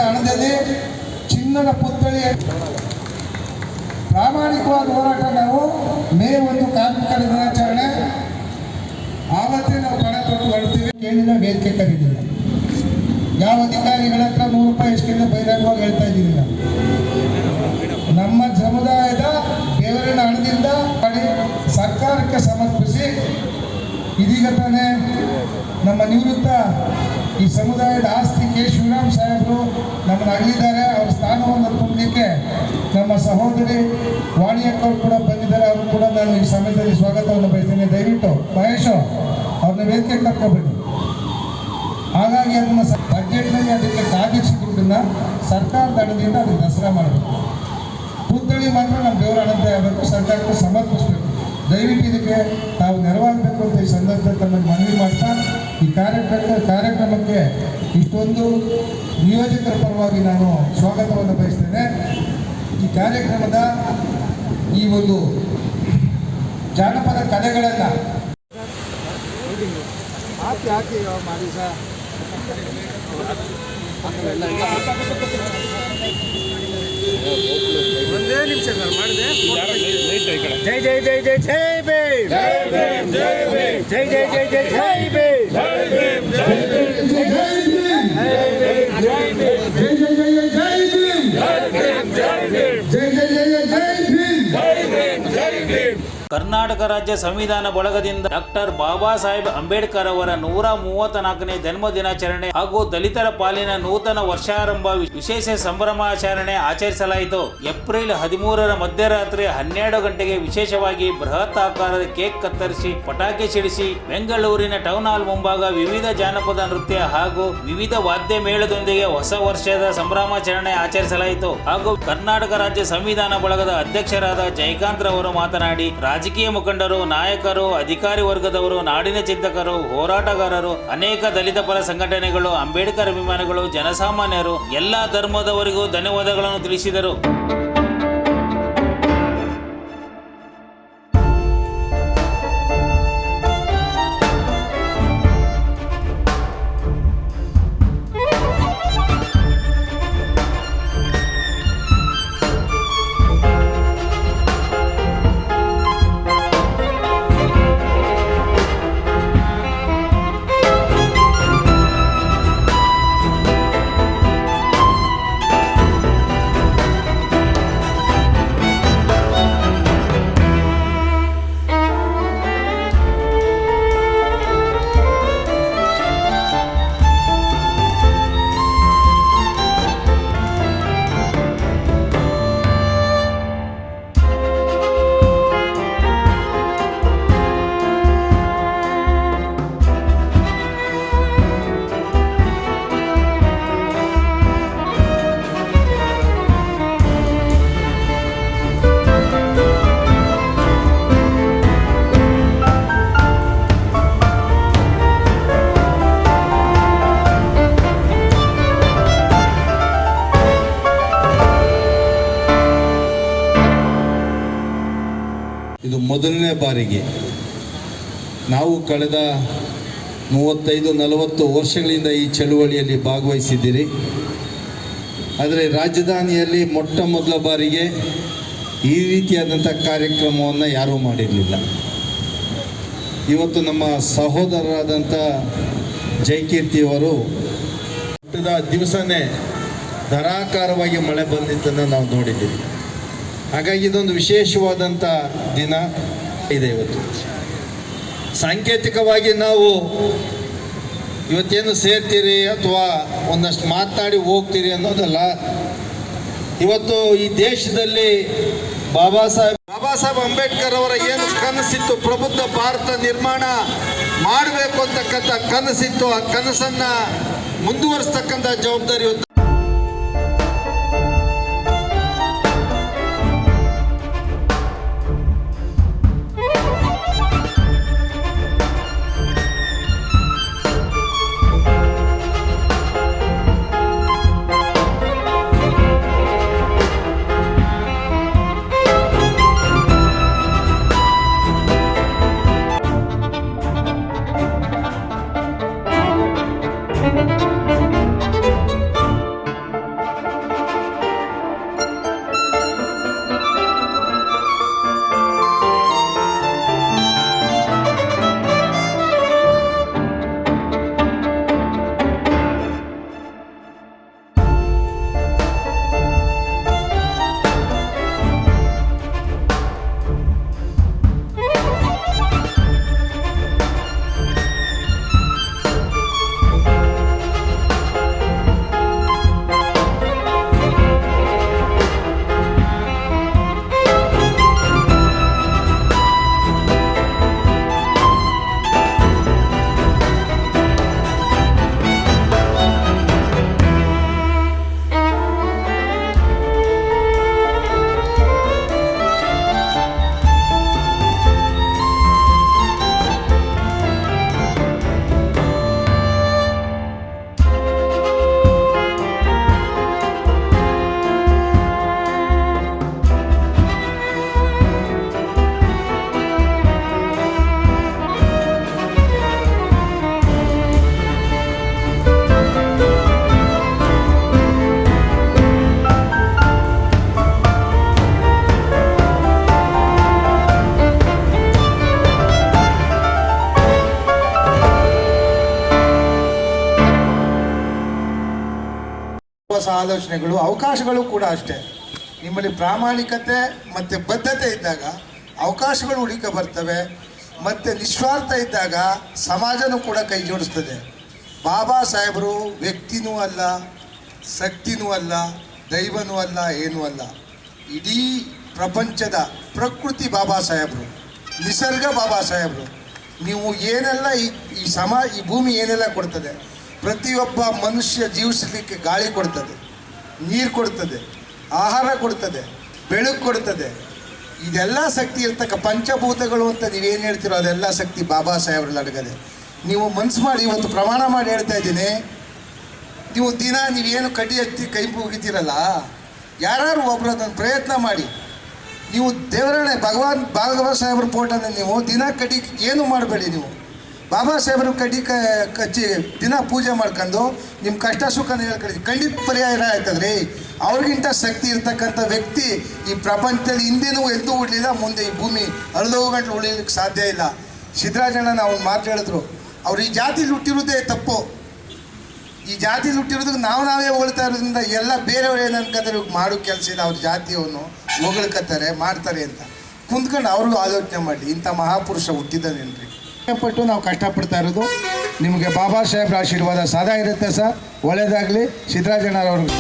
ಹಣದಲ್ಲಿ ಚಿನ್ನದ ಪುತ್ಥಳಿ ಪ್ರಾಮಾಣಿಕವಾದ ಹೋರಾಟ. ನಾವು ಮೇ 1 ಕಾರ್ಮಿಕರ ದಿನಾಚರಣೆ ಆವತ್ತೇ ನಾವು ಪಣ ತೊಟ್ಟು ಹೊರಡ್ತೀವಿ. ಕೇಳಿಲ್ಲ, ವೇದಿಕೆ ಕರೀಲಿಲ್ಲ. ಯಾವ ಅಧಿಕಾರಿಗಳ ಹತ್ರ 100 ರೂಪಾಯಿ ಎಷ್ಟಿಂದ ಬಹಿರಂಗವಾಗಿ ಹೇಳ್ತಾ ಇದ್ದೀವಿ. ನಮ್ಮ ಸಮುದಾಯದ ದೇವರಿನ ಹಣದಿಂದ ಮಾಡಿ ಸರ್ಕಾರಕ್ಕೆ ಸಮರ್ಪಿಸಿ, ಇದೀಗ ತಾನೇ ನಮ್ಮ ನಿವೃತ್ತ ಈ ಸಮುದಾಯದ ಆಸ್ತಿ ಕೆ ಶಿವರಾಮ್ ಸಾಹೇಬರು ನಮ್ಮನ್ನು ಅಗಲಿದ್ದಾರೆ. ಅವರ ಸ್ಥಾನವನ್ನು ತುಂಬಲಿಕ್ಕೆ ನಮ್ಮ ಸಹೋದರಿ ವಾಣಿಯಕ್ಕವರು ಕೂಡ ಬಂದಿದ್ದಾರೆ. ಅವರು ಕೂಡ ನಾನು ಈ ಸಮಯದಲ್ಲಿ ಸ್ವಾಗತವನ್ನು ಬಯಸ್ತೇನೆ. ದಯವಿಟ್ಟು ಮಹೇಶ್ ಅವ್ರನ್ನ ವೇದಿಕೆ ಕರ್ಕೊಬೇಡಿ. ಹಾಗಾಗಿ ಅದನ್ನು ಬಜೆಟ್ನಲ್ಲಿ ಅದಕ್ಕೆ ಕಾದಿರಿಸಿ ದುಡ್ಡನ್ನು ಸರ್ಕಾರದ ಹಣದಿಂದ ಅದಕ್ಕೆ ದಸರಾ ಮಾಡಬೇಕು. ಪುತ್ಥಳಿ ಮಾತ್ರ ನಮ್ಮ ದೇವರ ಹಣತೆ ಆಗಬೇಕು, ಸರ್ಕಾರಕ್ಕೆ ಸಮರ್ಪಿಸಬೇಕು. ದಯವಿಟ್ಟು ಇದಕ್ಕೆ ತಾವು ನೆರವಾಗಬೇಕು ಅಂತ ಈ ಸಂದರ್ಭದಲ್ಲಿ ತಮ್ಮನ್ನು ಮನವಿ ಮಾಡ್ತಾ ಈ ಕಾರ್ಯಕ್ರಮಕ್ಕೆ ಇಷ್ಟೊಂದು ನಿಯೋಜಕರ ಪರವಾಗಿ ನಾನು ಸ್ವಾಗತವನ್ನು ಬಯಸ್ತೇನೆ. ಈ ಕಾರ್ಯಕ್ರಮದ ಈ ಒಂದು ಜಾನಪದ ಕಲೆಗಳನ್ನು ಮಾಡಿ ಸರ್ ಒಂದೇ ನಿಮಿಷ ಸರ್ ಮಾಡಿದೆ. ಜೈ ಜೈ ಜೈ ಜೈ ಜೈ ಭೀಮ್, ಜೈ ಭೀಮ್, ಜೈ ಭೀಮ್, ಜೈ ಜೈ ಜೈ ಜೈ ಜೈ ಭೀಮ್, ಜೈ ಭೀಮ್, ಜೈ ಭೀಮ್, ಜೈ ಭೀಮ್, ಜೈ ಭೀಮ್, ಜೈ ಜೈ ಜೈ ಜೈ ಜೈ ಭೀಮ್, ಜೈ ಭೀಮ್, ಜೈ ಭೀಮ್, ಜೈ ಜೈ ಜೈ ಜೈ ಜೈ ಭೀಮ್, ಜೈ ಭೀಮ್, ಜೈ ಭೀಮ್. ಕರ್ನಾಟಕ ರಾಜ್ಯ ಸಂವಿಧಾನ ಬಳಗದಿಂದ ಡಾಕ್ಟರ್ ಬಾಬಾ ಸಾಹೇಬ್ ಅಂಬೇಡ್ಕರ್ ಅವರ 134ನೇ ಜನ್ಮ ದಿನಾಚರಣೆ ಹಾಗೂ ದಲಿತರ ಪಾಲಿನ ನೂತನ ವರ್ಷಾರಂಭ ವಿಶೇಷ ಸಂಭ್ರಮಾಚರಣೆ ಆಚರಿಸಲಾಯಿತು. ಏಪ್ರಿಲ್ 13ರ ಮಧ್ಯರಾತ್ರಿ 12 ಗಂಟೆಗೆ ವಿಶೇಷವಾಗಿ ಬೃಹತ್ ಆಕಾರದ ಕೇಕ್ ಕತ್ತರಿಸಿ ಪಟಾಕಿ ಸಿಡಿಸಿ ಬೆಂಗಳೂರಿನ ಟೌನ್ ಹಾಲ್ ಮುಂಭಾಗ ವಿವಿಧ ಜಾನಪದ ನೃತ್ಯ ಹಾಗೂ ವಿವಿಧ ವಾದ್ಯ ಮೇಳದೊಂದಿಗೆ ಹೊಸ ವರ್ಷದ ಸಂಭ್ರಮಾಚರಣೆ ಆಚರಿಸಲಾಯಿತು. ಹಾಗೂ ಕರ್ನಾಟಕ ರಾಜ್ಯ ಸಂವಿಧಾನ ಬಳಗದ ಅಧ್ಯಕ್ಷರಾದ ಜಯಕಾಂತ್ ರವರು ಮಾತನಾಡಿ, ರಾಜಕೀಯ ಮುಖಂಡರು, ನಾಯಕರು, ಅಧಿಕಾರಿ ವರ್ಗದವರು, ನಾಡಿನ ಚಿಂತಕರು, ಹೋರಾಟಗಾರರು, ಅನೇಕ ದಲಿತ ಪರ ಸಂಘಟನೆಗಳು, ಅಂಬೇಡ್ಕರ್ ಅಭಿಮಾನಿಗಳು, ಜನಸಾಮಾನ್ಯರು, ಎಲ್ಲಾ ಧರ್ಮದವರಿಗೂ ಧನ್ಯವಾದಗಳನ್ನು ತಿಳಿಸಿದರು. ಇದು ಮೊದಲನೇ ಬಾರಿಗೆ ನಾವು ಕಳೆದ 35-40 ವರ್ಷಗಳಿಂದ ಈ ಚಳುವಳಿಯಲ್ಲಿ ಭಾಗವಹಿಸಿದ್ದೀರಿ. ಆದರೆ ರಾಜಧಾನಿಯಲ್ಲಿ ಮೊಟ್ಟ ಮೊದಲ ಬಾರಿಗೆ ಈ ರೀತಿಯಾದಂಥ ಕಾರ್ಯಕ್ರಮವನ್ನು ಯಾರೂ ಮಾಡಿರಲಿಲ್ಲ. ಇವತ್ತು ನಮ್ಮ ಸಹೋದರರಾದಂಥ ಜಯಕೀರ್ತಿಯವರು ಹುಟ್ಟಿದ ದಿವಸನೇ ಧಾರಾಕಾರವಾಗಿ ಮಳೆ ಬಂದಿದ್ದನ್ನು ನಾವು ನೋಡಿದ್ದೀವಿ. ಹಾಗಾಗಿ ಇದೊಂದು ವಿಶೇಷವಾದಂಥ ದಿನ ಇದೆ ಇವತ್ತು. ಸಾಂಕೇತಿಕವಾಗಿ ನಾವು ಇವತ್ತೇನು ಸೇರ್ತೀರಿ ಅಥವಾ ಒಂದಷ್ಟು ಮಾತನಾಡಿ ಹೋಗ್ತೀರಿ ಅನ್ನೋದಲ್ಲ. ಇವತ್ತು ಈ ದೇಶದಲ್ಲಿ ಬಾಬಾ ಸಾಹೇಬ್ ಅಂಬೇಡ್ಕರ್ ಅವರ ಏನು ಕನಸಿತ್ತು, ಪ್ರಬುದ್ಧ ಭಾರತ ನಿರ್ಮಾಣ ಮಾಡಬೇಕು ಅಂತಕ್ಕಂಥ ಕನಸಿತ್ತು, ಆ ಕನಸನ್ನು ಮುಂದುವರಿಸ್ತಕ್ಕಂಥ ಜವಾಬ್ದಾರಿ ಇವತ್ತು ಆಲೋಚನೆಗಳು, ಅವಕಾಶಗಳು ಕೂಡ ಅಷ್ಟೇ. ನಿಮ್ಮಲ್ಲಿ ಪ್ರಾಮಾಣಿಕತೆ ಮತ್ತು ಬದ್ಧತೆ ಇದ್ದಾಗ ಅವಕಾಶಗಳು ಹುಡುಕ ಬರ್ತವೆ, ಮತ್ತು ನಿಸ್ವಾರ್ಥ ಇದ್ದಾಗ ಸಮಾಜನೂ ಕೂಡ ಕೈ ಜೋಡಿಸ್ತದೆ. ಬಾಬಾ ಸಾಹೇಬರು ವ್ಯಕ್ತಿನೂ ಅಲ್ಲ, ಶಕ್ತಿನೂ ಅಲ್ಲ, ದೈವನೂ ಅಲ್ಲ, ಏನೂ ಅಲ್ಲ. ಇಡೀ ಪ್ರಪಂಚದ ಪ್ರಕೃತಿ ಬಾಬಾ ಸಾಹೇಬರು, ನಿಸರ್ಗ ಬಾಬಾ ಸಾಹೇಬರು. ನೀವು ಏನೆಲ್ಲ ಈ ಭೂಮಿ ಏನೆಲ್ಲ ಕೊಡ್ತದೆ, ಪ್ರತಿಯೊಬ್ಬ ಮನುಷ್ಯ ಜೀವಿಸಲಿಕ್ಕೆ ಗಾಳಿ ಕೊಡ್ತದೆ, ನೀರು ಕೊಡ್ತದೆ, ಆಹಾರ ಕೊಡ್ತದೆ, ಬೆಳಕು ಕೊಡ್ತದೆ. ಇದೆಲ್ಲ ಶಕ್ತಿ ಇರ್ತಕ್ಕ ಪಂಚಭೂತಗಳು ಅಂತ ನೀವೇನು ಹೇಳ್ತೀರೋ ಅದೆಲ್ಲ ಶಕ್ತಿ ಬಾಬಾ ಸಾಹೇಬ್ರಲ್ಲಿ ಅಡಗದೆ. ನೀವು ಮನ್ಸು ಮಾಡಿ ಇವತ್ತು ಪ್ರಮಾಣ ಮಾಡಿ ಹೇಳ್ತಾ ಇದ್ದೀನಿ, ನೀವು ದಿನ ನೀವೇನು ಕಡ್ಡಿ ಹತ್ತಿ ಕೈ ಮುಗಿತೀರಲ್ಲ, ಯಾರು ಒಬ್ಬರು ಅದನ್ನು ಪ್ರಯತ್ನ ಮಾಡಿ. ನೀವು ದೇವರೇ ಬಾಬಾ ಸಾಹೇಬ್ರ ಫೋಟೋನ ನೀವು ದಿನ ಕಡ್ಡಿ ಏನು ಮಾಡಬೇಡಿ. ನೀವು ಬಾಬಾ ಸಾಹೇಬ್ರ ಕಡ್ಡಿ ಕಚ್ಚಿ ದಿನ ಪೂಜೆ ಮಾಡ್ಕೊಂಡು ನಿಮ್ಮ ಕಷ್ಟ ಸುಖನ ಹೇಳ್ಕೊಳ್ಳಿ, ಖಂಡಿತ ಪರಿಹಾರ ಆಯ್ತದ್ರಿ. ಅವ್ರಿಗಿಂತ ಶಕ್ತಿ ಇರ್ತಕ್ಕಂಥ ವ್ಯಕ್ತಿ ಈ ಪ್ರಪಂಚದಲ್ಲಿ ಹಿಂದೆನೂ ಎಂದೂ ಉಳಿಲಿಲ್ಲ, ಮುಂದೆ ಈ ಭೂಮಿ ಅಳ್ದೋಗಂಟ್ಲು ಉಳಿಲಿಕ್ಕೆ ಸಾಧ್ಯ ಇಲ್ಲ. ಸಿದ್ದರಾಜಣ್ಣ ನಾವು ಒಂದು ಮಾತು ಹೇಳಿದ್ರು, ಅವ್ರು ಈ ಜಾತಿಲಿ ಹುಟ್ಟಿರೋದೇ ತಪ್ಪು. ಈ ಜಾತಿಲಿ ಹುಟ್ಟಿರೋದಕ್ಕೆ ನಾವೇ ಹೊಗಳ್ತಾ ಇರೋದ್ರಿಂದ ಎಲ್ಲ ಬೇರೆಯವ್ರು ಏನು ಅನ್ಕೋತಾರೆ, ಮಾಡೋ ಕೆಲಸ ಇಲ್ಲ, ಅವ್ರ ಜಾತಿಯನ್ನು ಹೊಗಳ್ಕತ್ತಾರೆ ಮಾಡ್ತಾರೆ ಅಂತ ಕುಂತ್ಕೊಂಡು ಅವ್ರಿಗೂ ಆಲೋಚನೆ ಮಾಡಿ. ಇಂಥ ಮಹಾಪುರುಷ ಹುಟ್ಟಿದ್ದಾನೇನ್ರಿ. ಪಟ್ಟು ನಾವು ಕಷ್ಟಪಡ್ತಾ ಇರೋದು. ನಿಮಗೆ ಬಾಬಾ ಸಾಹೇಬ್ರ ಆಶೀರ್ವಾದ ಸದಾ ಇರುತ್ತೆ ಸರ್. ಒಳ್ಳೆಯದಾಗಲಿ. ಸಿದ್ದರಾಜಣ್ಣವ್ರಿಗೆ